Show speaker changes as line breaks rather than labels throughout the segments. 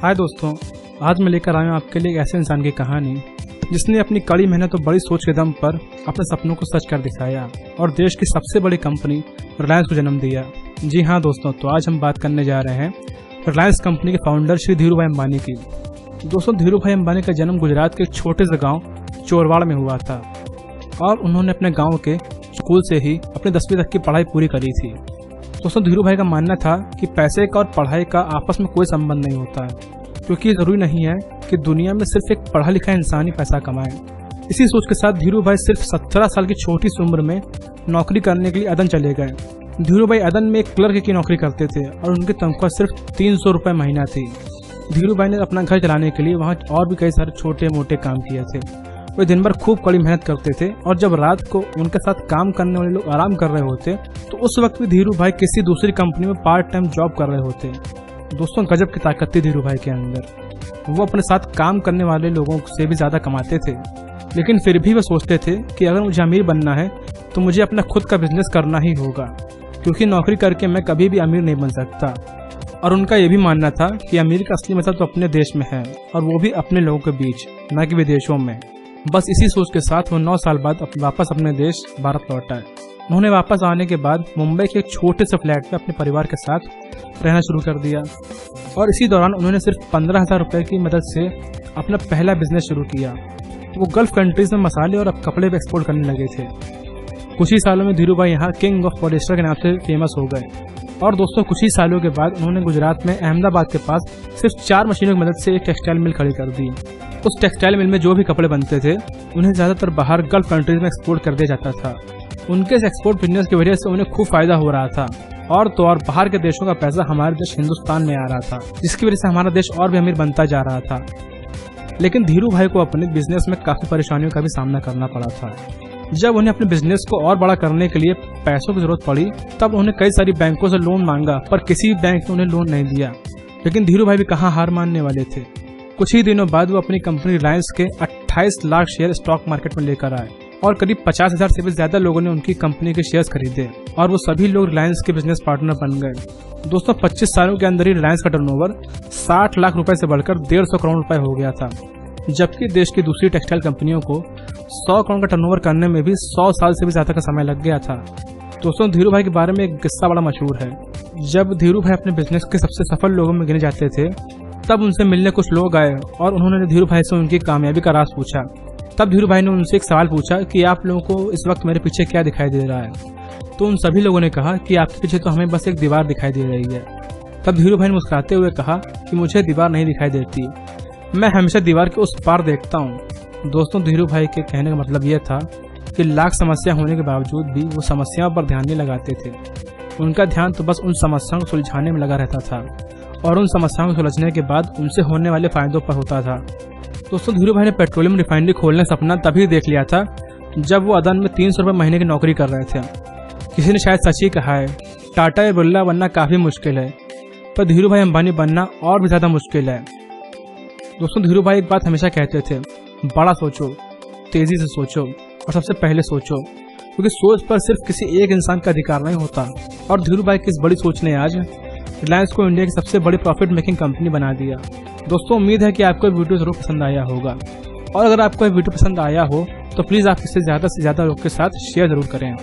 हाय दोस्तों, आज मैं लेकर आया हूँ आपके लिए एक ऐसे इंसान की कहानी जिसने अपनी कड़ी मेहनत और बड़ी सोच के दम पर अपने सपनों को सच कर दिखाया और देश की सबसे बड़ी कंपनी रिलायंस को जन्म दिया। जी हाँ दोस्तों, तो आज हम बात करने जा रहे हैं रिलायंस कंपनी के फाउंडर श्री धीरूभाई अंबानी की। दोस्तों, धीरूभाई अंबानी का जन्म गुजरात के एक छोटे से गाँव चोरवाड़ में हुआ था और उन्होंने अपने गाँव के स्कूल से ही अपनी 10वीं तक की पढ़ाई पूरी करी थी। दोस्तों, धीरूभाई का मानना था कि पैसे का और पढ़ाई का आपस में कोई संबंध नहीं होता है, क्योंकि जरूरी नहीं है कि दुनिया में सिर्फ एक पढ़ा लिखा इंसान ही पैसा कमाए। इसी सोच के साथ धीरूभाई सिर्फ 17 साल की छोटी सी उम्र में नौकरी करने के लिए अदन चले गए। धीरूभाई अदन में एक क्लर्क की नौकरी करते थे और उनकी तनख्वाह सिर्फ 300 रुपये महीना थी। धीरूभाई ने अपना घर चलाने के लिए वहाँ और भी कई सारे छोटे मोटे काम किए थे। वे दिन भर खूब कड़ी मेहनत करते थे और जब रात को उनके साथ काम करने वाले लोग आराम कर रहे होते तो उस वक्त भी धीरूभाई किसी दूसरी कंपनी में पार्ट टाइम जॉब कर रहे होते। दोस्तों, गजब की ताकत थी धीरूभाई के अंदर। वो अपने साथ काम करने वाले लोगों से भी ज्यादा कमाते थे, लेकिन फिर भी वे सोचते थे कि अगर मुझे अमीर बनना है तो मुझे अपना खुद का बिजनेस करना ही होगा, क्योंकि नौकरी करके मैं कभी भी अमीर नहीं बन सकता। और उनका यह भी मानना था कि अमीर का असली मतलब तो अपने देश में है, और वो भी अपने लोगों के बीच, न कि विदेशों में। बस इसी सोच के साथ वो 9 साल बाद वापस अपने देश भारत लौट आए। उन्होंने वापस आने के बाद मुंबई के एक छोटे से फ्लैट में अपने परिवार के साथ रहना शुरू कर दिया और इसी दौरान उन्होंने सिर्फ 15,000 रुपये की मदद से अपना पहला बिजनेस शुरू किया। वो गल्फ कंट्रीज में मसाले और कपड़े भी एक्सपोर्ट करने लगे थे। कुछ ही सालों में धीरूभाई यहाँ किंग ऑफ पॉलिस्टर के नाम से फेमस हो गए। और दोस्तों, कुछ ही सालों के बाद उन्होंने गुजरात में अहमदाबाद के पास सिर्फ 4 मशीनों की मदद से एक टेक्सटाइल मिल खड़ी कर दी। उस टेक्सटाइल मिल में जो भी कपड़े बनते थे उन्हें ज्यादातर बाहर गल्फ कंट्रीज में एक्सपोर्ट कर दिया जाता था। उनके इस एक्सपोर्ट बिजनेस की वजह से उन्हें खूब फायदा हो रहा था और तो और बाहर के देशों का पैसा हमारे देश हिंदुस्तान में आ रहा था, जिसकी वजह से हमारा देश और भी अमीर बनता जा रहा था। लेकिन धीरूभाई को अपने बिजनेस में काफी परेशानियों का भी सामना करना पड़ा था। जब उन्हें अपने बिजनेस को और बड़ा करने के लिए पैसों की जरूरत पड़ी तब उन्हें कई सारी बैंकों से लोन मांगा, पर किसी भी बैंक ने उन्हें लोन नहीं दिया। लेकिन धीरूभाई भी कहाँ हार मानने वाले थे। कुछ ही दिनों बाद वो अपनी कंपनी रिलायंस के 28 लाख शेयर स्टॉक मार्केट में लेकर आए और करीब 50,000 से भी ज्यादा लोगों ने उनकी कंपनी के शेयर्स खरीदे और वो सभी लोग रिलायंस के बिजनेस पार्टनर बन गए। दोस्तों, 25 सालों के अंदर ही रिलायंस का टर्नओवर 60 लाख रुपए से बढ़कर 150 करोड़ रुपए हो गया था, जबकि देश की दूसरी टेक्सटाइल कंपनियों को 100 करोड़ का टर्नओवर करने में भी 100 साल से भी ज्यादा का समय लग गया था। दोस्तों, धीरूभाई के बारे में एक किस्सा बड़ा मशहूर है। जब धीरूभाई अपने बिजनेस के सबसे सफल लोगों में गिने जाते थे तब उनसे मिलने कुछ लोग आए और उन्होंने धीरूभाई से उनकी कामयाबी का राज पूछा। तब धीरूभाई ने उनसे एक सवाल पूछा कि आप लोगों को इस वक्त मेरे पीछे क्या दिखाई दे रहा है। तो उन सभी लोगों ने कहा कि आपके पीछे तो हमें बस एक दीवार दिखाई दे रही है। तब धीरूभाई ने मुस्कुराते हुए कहा कि मुझे दीवार नहीं दिखाई देती, मैं हमेशा दीवार के उस पार देखता हूँ। दोस्तों, धीरूभाई के कहने का मतलब यह था कि लाख समस्या होने के बावजूद भी वो समस्याओं पर ध्यान नहीं लगाते थे। उनका ध्यान तो बस उन समस्याओं को सुलझाने में लगा रहता था और उन समस्याओं को सुलझने के बाद उनसे होने वाले फायदों पर होता था। दोस्तों, धीरूभाई ने पेट्रोलियम रिफाइनरी खोलने का सपना तभी देख लिया था जब वो अदन में 300 रुपये महीने की नौकरी कर रहे थे। किसी ने शायद सच ही कहा है, टाटा या बिरला बनना काफी मुश्किल है, पर धीरूभाई अंबानी बनना और भी ज्यादा मुश्किल है। दोस्तों, धीरूभाई एक बात हमेशा कहते थे, बड़ा सोचो, तेजी से सोचो और सबसे पहले सोचो, क्योंकि सोच पर सिर्फ किसी एक इंसान का अधिकार नहीं होता। और धीरूभाई की इस बड़ी सोच ने आज रिलायंस को इंडिया की सबसे बड़ी प्रॉफिट मेकिंग कंपनी बना दिया। दोस्तों, उम्मीद है कि आपको ये वीडियो जरूर पसंद आया होगा, और अगर आपको ये वीडियो पसंद आया हो तो प्लीज़ आप इसे ज़्यादा से ज़्यादा लोग के साथ शेयर जरूर करें।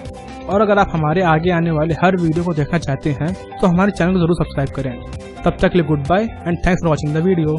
और अगर आप हमारे आगे आने वाले हर वीडियो को देखना चाहते हैं तो हमारे चैनल को जरूर सब्सक्राइब करें। तब तक के लिए good bye and thanks for watching the video.